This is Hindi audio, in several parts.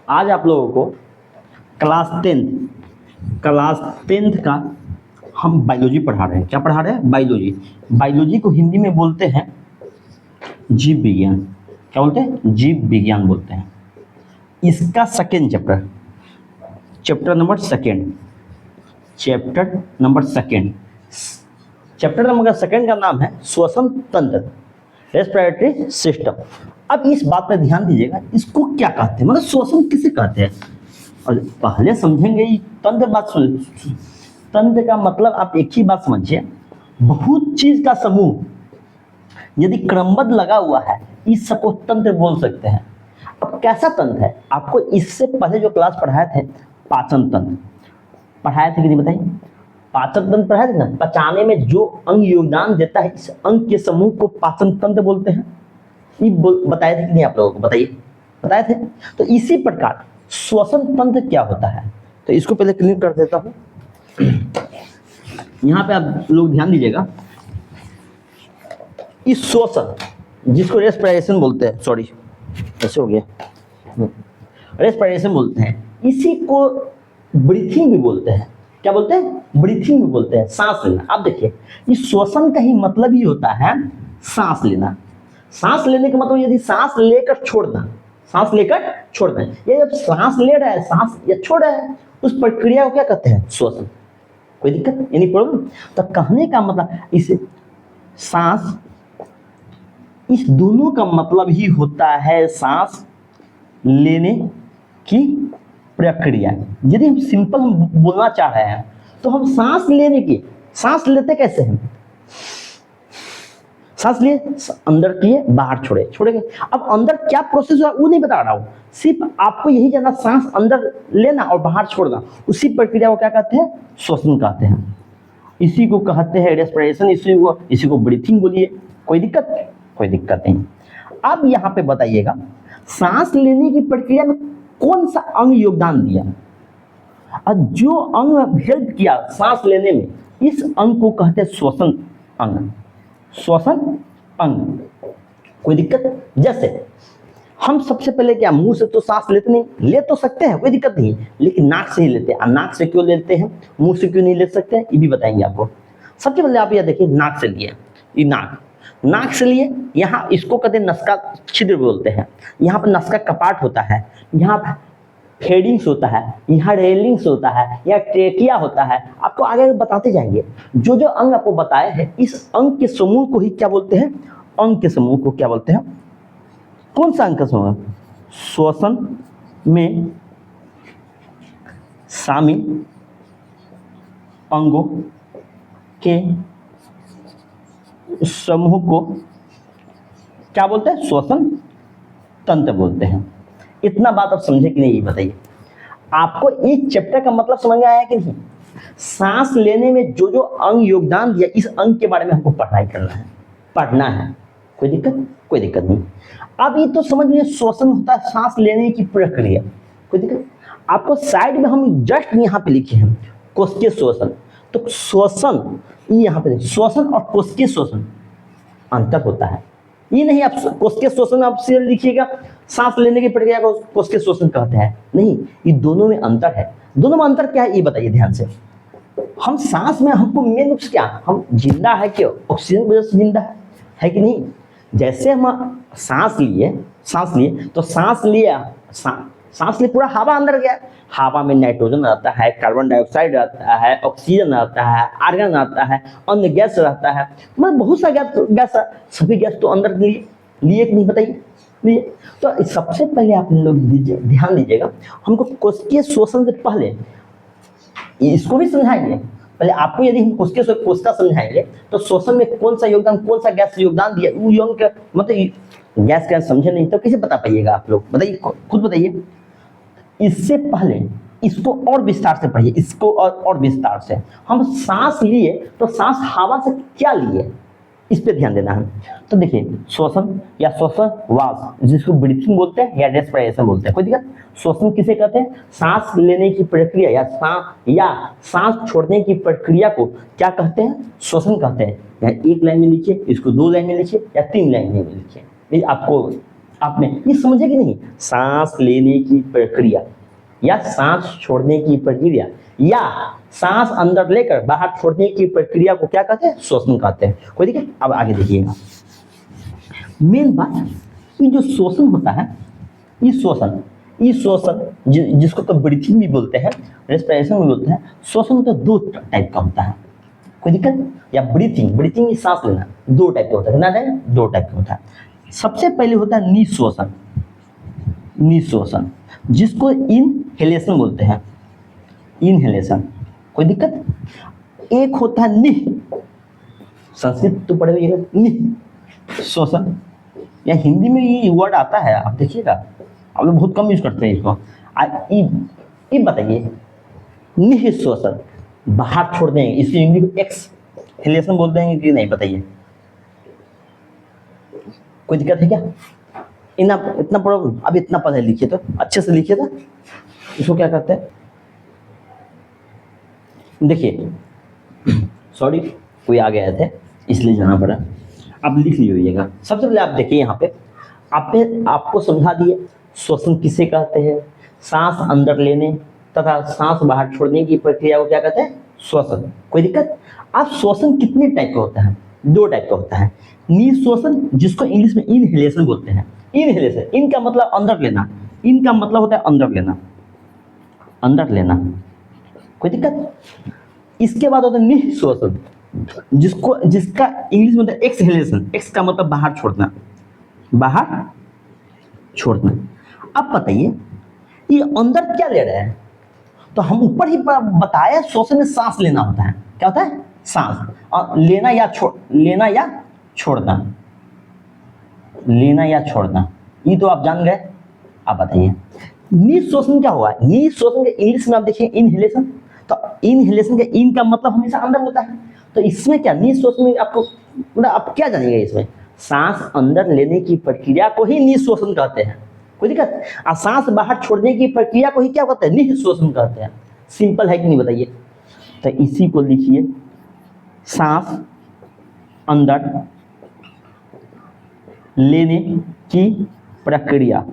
आज आप लोगों को क्लास टेंथ का हम बायोलॉजी पढ़ा रहे हैं। क्या पढ़ा रहे हैं? बायोलॉजी। बायोलॉजी को हिंदी में बोलते हैं जीव विज्ञान। क्या बोलते हैं? जीव विज्ञान बोलते हैं। इसका सेकेंड चैप्टर नंबर सेकेंड का नाम है श्वसन तंत्र, रेस्पिरेटरी सिस्टम। अब इस बात पर ध्यान दीजिएगा, इसको क्या कहते हैं, मतलब श्वसन किसे कहते हैं। और पहले समझेंगे ये तंत्र का मतलब आप एक ही बात समझिए, बहुत चीज का समूह यदि क्रमबद्ध लगा हुआ है, इस सबको तंत्र बोल सकते हैं। अब कैसा तंत्र है? आपको इससे पहले जो क्लास पढ़ाए थे पाचन तंत्र पढ़ाए थे कि नहीं बताइए? पाचन तंत्र पढ़ाए थे ना, पचाने में जो अंग योगदान देता है, इस अंग के समूह को पाचन तंत्र बोलते हैं। ये बताए थे कि नहीं आप लोगों को? बताइए, बताए थे। तो इसी प्रकार श्वसन तंत्र क्या होता है, तो इसको पहले क्लियर कर देता हूं। यहां पे आप लोग ध्यान दीजिएगा, इस श्वसन जिसको रेस्पिरेशन बोलते हैं, सॉरी ऐसे हो गया, रेस्पिरेशन बोलते हैं, इसी को ब्रीथिंग भी बोलते हैं। क्या बोलते हैं? ब्रीथिंग भी बोलते हैं, सांस लेना। अब देखिए, इस श्वसन का ही मतलब ही होता है सांस लेना। सांस लेने का मतलब यदि सांस लेकर छोड़ना, ये जब सांस ले रहा है, सांस या छोड़ रहा है, उस प्रक्रिया को क्या कहते हैं? श्वसन। कोई दिक्कत यानी प्रॉब्लम? तो कहने का मतलब इस सांस, इस दोनों का मतलब ही होता है सांस लेने की प्रक्रिया। यदि हम सिंपल बोलना चाह रहे हैं तो हम सांस लेते कैसे हैं? सांस लिए, अंदर किए, बाहर छोड़ेंगे। अब अंदर क्या प्रोसेस हुआ वो नहीं बता रहा हूं, सिर्फ आपको यही जानना, सांस अंदर लेना और बाहर छोड़ना, उसी प्रक्रिया को क्या कहते हैं? श्वसन कहते हैं। इसी को कहते हैं रेस्पिरेशन, इसी को ब्रीथिंग बोलिए। कोई दिक्कत नहीं। अब यहाँ पे बताइएगा, सांस लेने की प्रक्रिया में कौन सा अंग योगदान दिया, और जो अंग हेल्प किया सांस लेने में, इस अंग को कहते हैं श्वसन अंग। कोई दिक्कत? जैसे हम सबसे पहले क्या, मुंह से तो सांस लेते नहीं, ले तो सकते हैं, कोई दिक्कत नहीं, लेकिन नाक से ही लेते हैं। नाक से क्यों लेते हैं, मुंह से क्यों नहीं ले सकते हैं, ये भी बताएंगे आपको। सबसे पहले आप यह देखिए, नाक से लिए, ये नाक से लिए, यहाँ इसको कहते हैं नसका छिद्र बोलते हैं। यहाँ पर नसका कपाट होता है, यहाँ पर फेडिंग्स होता है, यहाँ रेलिंग्स होता है, यहाँ ट्रेकिया होता है। आपको आगे बताते जाएंगे। जो अंग आपको बताए हैं, इस अंग के समूह को ही क्या बोलते हैं? अंग के समूह को क्या बोलते हैं? कौन सा अंग का समूह? श्वसन में शामिल अंगों के समूह को क्या बोलते हैं? श्वसन तंत्र बोलते हैं। इतना बात आप समझे कि नहीं, ये बताइए। आपको इस चैप्टर का मतलब समझ में आया कि नहीं? सांस लेने में जो अंग योगदान दिया, इस अंग के बारे में हमको पढ़ना है। कोई दिक्कत नहीं। अब ये तो समझ लीजिए, श्वसन होता है सांस लेने की प्रक्रिया। कोई दिक्कत? आपको साइड में हम जस्ट यहाँ पे लिखे हैं कोशिकीय श्वसन। तो श्वसन, यहाँ पे श्वसन और कोशिकीय श्वसन अंतर होता है। ये नहीं आप कोशिकीय श्वसन आप से लिखिएगा, सांस लेने की प्रक्रिया को कोशिकीय श्वसन कहते हैं, नहीं, ये दोनों में अंतर है। दोनों में अंतर क्या है ये बताइए ध्यान से। हम सांस में, हमको मेन रूप से क्या, हम जिंदा है कि ऑक्सीजन की वजह से जिंदा है कि नहीं? जैसे हम सांस लिए तो सांस लिए पूरा हवा अंदर गया, हवा में नाइट्रोजन रहता है, कार्बन डाइऑक्साइड रहता है, ऑक्सीजन रहता है, आर्गन रहता है, अन्य गैस रहता है, मतलब बहुत सा गैस, सभी गैस तो अंदर लिए कि नहीं बताइए? लिए। तो सबसे पहले आप लोग ध्यान दीजिएगा, हमको कोशिकीय श्वसन से पहले इसको भी समझाएंगे। पहले आपको यदि हम कोशिका समझाएंगे तो श्वसन में कौन सा गैस योगदान दिया, वो यौन का मतलब गैस का समझे नहीं तो कैसे बता पाइएगा आप लोग? बताइए, खुद बताइए। इससे पहले इसको और विस्तार से पढ़िए, इसको और विस्तार से। हम सांस लिए तो सांस हवा से क्या लिए, इस पे ध्यान देना है। तो देखिए, श्वसन या श्वासवास, जिसको ब्रीथिंग बोलते हैं या रेस्पिरेशन बोलते हैं, कोई दिक्कत? श्वसन किसे कहते हैं? सांस लेने की प्रक्रिया या सांस छोड़ने की प्रक्रिया को क्या कहते हैं? श्वसन कहते हैं। या एक लाइन में लिखिए, इसको 2 लाइन में लिखिए या 3 लाइन में लिखिए, आपको आपने ये समझे कि नहीं, सांस लेने की प्रक्रिया या सांस छोड़ने की प्रक्रिया या सांस अंदर लेकर बाहर छोड़ने की प्रक्रिया को क्या कहते हैं, श्वसन कहते हैं। कोई दिक्कत? अब आगे देखिएगा, मेन बात ये जो श्वसन होता है, ये श्वसन जिसको तो ब्रीथिंग भी बोलते हैं, रेस्पिरेशन भी बोलते हैं, श्वसन तो दो टाइप का होता है। कोई दिक्कत? या ब्रीथिंग सांस लेना दो टाइप का होता है, ना जाए दो टाइप का होता है। सबसे पहले होता है निश्वसन, जिसको इनहेलेशन बोलते हैं, इनहेलेशन। कोई दिक्कत? एक होता है निह, संस्कृत तो पढ़े हुए, निह श्वसन, या हिंदी में ये वर्ड आता है, आप देखिएगा, आप लोग बहुत कम यूज करते हैं इसको। ये बताइए, निह श्वसन बाहर छोड़ देंगे, इसी इंग्लिश को एक्सहेलेशन बोल देंगे कि नहीं, बताइए। कोई दिक्कत है क्या? इतना पढ़ो, अब इतना पढ़े लिखिए तो अच्छे से लिखिए, तो इसको क्या कहते हैं, देखिए, सॉरी कोई आ गए थे इसलिए जाना पड़ा, आप लिख लीजिएगा। सबसे पहले आप देखिए, यहाँ पे आपको समझा दिए श्वसन किसे कहते हैं, सांस अंदर लेने तथा सांस बाहर छोड़ने की प्रक्रिया को क्या कहते हैं, श्वसन। कोई दिक्कत? अब श्वसन कितने टाइप का होता है, दो टाइप का होता है। निश्वसन, जिसको इंग्लिश में इनहेलेशन बोलते हैं, इनहेलेशन, इनका मतलब अंदर लेना, इनका मतलब होता है अंदर लेना। कोई दिक्कत? इसके बाद होता है निश्वसन, जिसका इंग्लिश में होता है एक्सहेलेशन, एक्स का मतलब बाहर छोड़ना। अब बताइए ये अंदर क्या ले रहे हैं, तो हम ऊपर ही बताया श्वसन में सांस लेना होता है। क्या होता है? सांस, और लेना या छोड़ना, ये तो आप जान गए। अब बताइए निश्वसन क्या हुआ, निश्वसन के इंग्लिश में आप देखिए इनहेलेशन, तो इनहेलेशन के इन का मतलब हमेशा अंदर होता है, तो इसमें क्या निश्वसन में आपको मतलब आप क्या जानिएगा, इसमें सांस अंदर लेने की प्रक्रिया को ही निश्वसन कहते हैं। कोई दिक्कत? और सांस बाहर छोड़ने की प्रक्रिया को ही क्या कहते हैं, निश्वसन कहते हैं। सिंपल है कि नहीं, बताइए। तो इसी को लिखिए, सांस अंदर लेने की प्रक्रिया,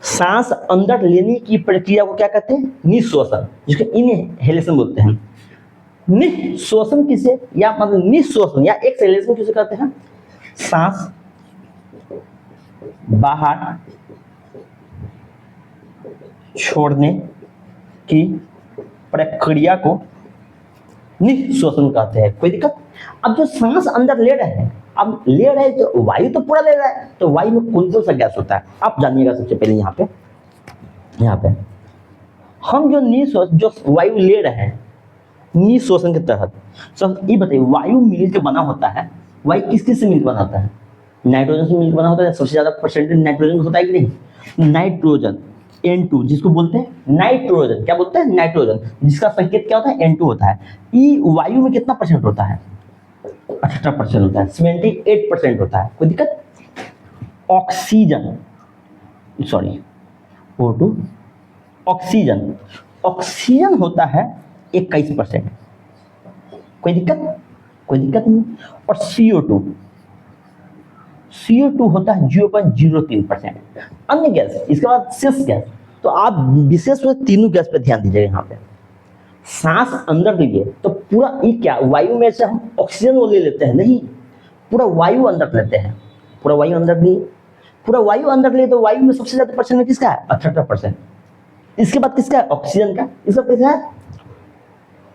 सांस अंदर लेने की प्रक्रिया को क्या कहते हैं, निश्वसन, जिसको इनहेलेशन बोलते हैं। निश्वसन किसे, या मतलब निश्वसन या एक्सहेलेशन किसे कहते हैं, सांस बाहर छोड़ने की प्रक्रिया को निश्वसन कहते हैं। कोई दिक्कत? अब जो सांस अंदर ले रहे हैं, अब ले रहे हैं तो वायु तो पूरा ले रहा है, तो वायु में कौन कौन सा गैस होता है आप जानिएगा। सबसे पहले यहाँ पे हम जो वायु ले रहे हैं निश्वसन के तहत, सब ये बताइए, वायु मिलकर बना होता है, वायु किस किस से मिलकर बना होता है, नाइट्रोजन से मिलकर बना होता है। सबसे ज्यादा परसेंटेज नाइट्रोजन होता है कि नहीं, नाइट्रोजन N2 जिसको बोलते हैं नाइट्रोजन, क्या बोलते हैं, नाइट्रोजन, जिसका संकेत क्या होता है, N2 होता है। ये वायु में कितना परसेंट होता है, 18% होता है, 78% होता है। कोई दिक्कत? ऑक्सीजन, सॉरी O2, ऑक्सीजन होता है 21%। कोई दिक्कत? कोई दिक्कत नहीं। और CO2 होता है 0.03%। अन्य गैस, इसके बाद शेष गैस, तो आप विशेष रूप से तीनों गैस पे ध्यान दीजिएगा। यहाँ पे सांस अंदर लीजिए तो पूरा ये क्या, वायु में से हम ऑक्सीजन वो ले लेते हैं, नहीं, पूरा वायु अंदर लेते हैं, पूरा वायु अंदर लिए, तो वायु में सबसे ज्यादा परसेंट किसका है, 18%। इसके बाद किसका है, ऑक्सीजन का। इसका किसका है,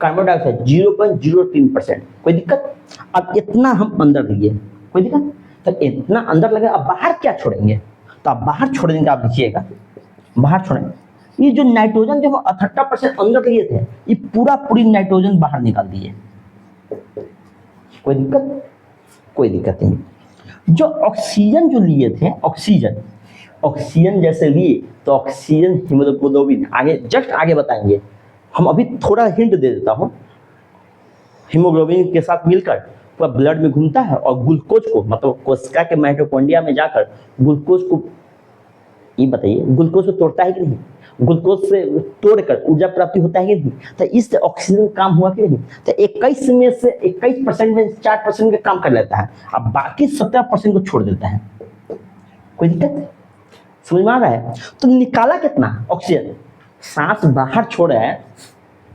कार्बन डाइऑक्साइड 0.03%। कोई दिक्कत? अब इतना हम अंदर लिए, कोई दिक्कत? तो इतना अंदर लगे, अब बाहर क्या छोड़ेंगे, तो आप बाहर छोड़ देंगे। आप लिखिएगा बाहर छोड़ेंगे, ये जो नाइट्रोजन जो 18% अंदर लिए थे, ये पूरी नाइट्रोजन बाहर निकाल दिए। कोई दिक्कत? कोई दिक्कत नहीं। जो ऑक्सीजन जो लिए थे, ऑक्सीजन जैसे लिए, तो ऑक्सीजन हीमोग्लोबिन, आगे जस्ट आगे बताएंगे हम, अभी थोड़ा हिंट दे देता हूं। हीमोग्लोबिन के साथ मिलकर पूरा ब्लड में घूमता है और ग्लूकोज को, मतलब कोशिका के माइटोकॉन्ड्रिया में जाकर ग्लूकोज को, ये बताइए, ग्लूकोज को तोड़ता है कि नहीं, ग्लूकोज से तोड़कर ऊर्जा प्राप्ति होता है कि नहीं, तो इससे ऑक्सीजन काम हुआ कि नहीं। तो 21 में से 21% में 4% का काम कर लेता है, अब बाकी 17% को छोड़ देता है। कोई दिक्कत समझ में आ रहा है? तो निकाला कितना ऑक्सीजन, सांस बाहर छोड़ रहा है,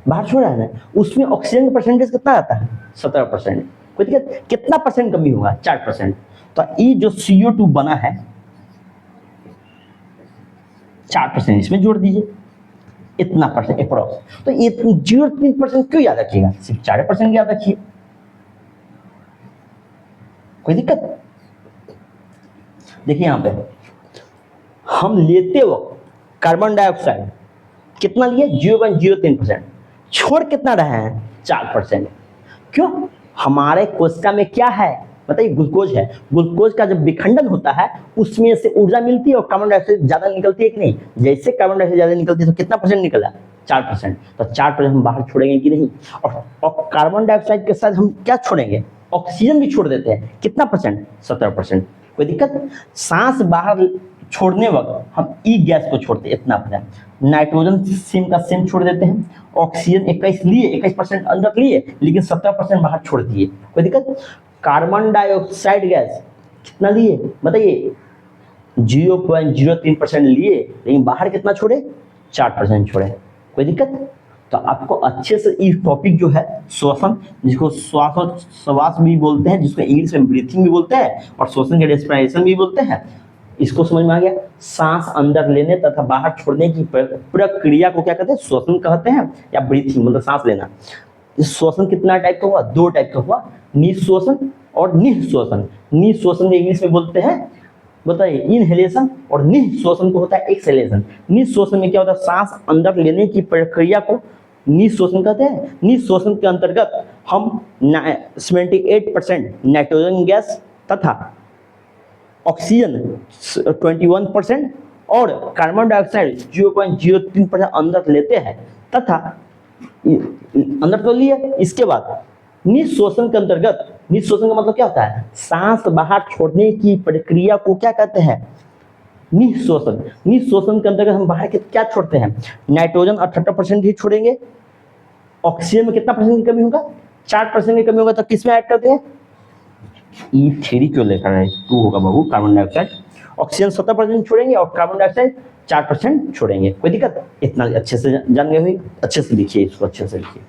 बाहर छोड़ रहा है ना, उसमें ऑक्सीजन का परसेंटेज कितना आता है 17%। कोई दिक्कत, कितना परसेंट कमी होगा 4%। तो ये जो CO2 बना है 4% इसमें जोड़ दीजिए, इतना परसेंट अप्रोक्स। तो ये 0.3% क्यों याद रखिएगा, सिर्फ 4% याद रखिए, कोई दिक्कत। देखिए यहां पे हम लेते वक्त कार्बन डाइऑक्साइड कितना लिए 0.03%, छोड़ कितना रहे हैं 4%। क्यों, हमारे कोशिका में क्या है बताइए, ग्लूकोज है। ग्लूकोज का जब विखंडन होता है उसमें से ऊर्जा मिलती है और कार्बन डाइऑक्साइड ज्यादा निकलती है कि नहीं। जैसे कार्बन डाइऑक्साइड ज्यादा निकलती है तो कितना परसेंट निकला 4%। तो 4% हम बाहर छोड़ेंगे कि नहीं, और कार्बन डाइऑक्साइड के साथ हम क्या छोड़ेंगे, ऑक्सीजन भी छोड़ देते हैं, कितना परसेंट 17%। कोई दिक्कत, सांस बाहर छोड़ने वक्त हम ई गैस को छोड़ते हैं इतना परसेंट, नाइट्रोजन सेम का सेम छोड़ देते हैं, ऑक्सीजन 21 लिए 21% अंदर लिए लेकिन 17% बाहर छोड़ दिए। कोई दिक्कत, कार्बन डाइऑक्साइड गैस कितना लिए बताइए 0.03% लिए लेकिन बाहर कितना छोड़े 4% छोड़े। कोई दिक्कत। तो आपको अच्छे से ये टॉपिक जो है श्वसन, जिसको श्वास भी बोलते हैं, जिसको इंग्लिश में ब्रीथिंग भी बोलते हैं और श्वसन के रेस्पिरेशन भी बोलते हैं, इसको समझ में आ गया। सांस अंदर लेने तथा बाहर छोड़ने की प्रक्रिया को क्या कहते हैं, श्वसन कहते हैं या ब्रीथिंग, मतलब सांस लेना। श्वसन कितना टाइप का हुआ, 2 टाइप का हुआ, निःश्वसन और निःश्वसन। निःश्वसन को इंग्लिश में बोलते हैं बताइए इनहेलेशन, और निःश्वसन को होता है एक्सहेलेशन। निःश्वसन में क्या होता है, सांस अंदर लेने की प्रक्रिया को निःश्वसन कहते हैं। निःश्वसन के अंतर्गत हम 78% नाइट्रोजन गैस तथा ऑक्सीजन 21% और कार्बन डाइऑक्साइड 0.03% अंदर लेते हैं तथा अंदर तो लिए। इसके बाद निःश्वसन के अंतर्गत, निःश्वसन का मतलब क्या होता है, सांस बाहर छोड़ने की प्रक्रिया को क्या कहते हैं, निःश्वसन। निःश्वसन के अंतर्गत हम बाहर क्या छोड़ते हैं, नाइट्रोजन 78% ही छोड़ेंगे, ऑक्सीजन में कितना परसेंट की कमी होगा 4% की कमी होगा। तो किस में ऐड करते हैं, ई थ्री क्यों लेकर है 2 होगा बाबू, कार्बन डाइऑक्साइड। ऑक्सीजन 17% छोड़ेंगे और कार्बन डाइऑक्साइड 4% छोड़ेंगे। कोई दिक्कत, इतना अच्छे से जान गए हुई, अच्छे से लिखिए इसको, अच्छे से लिखिए।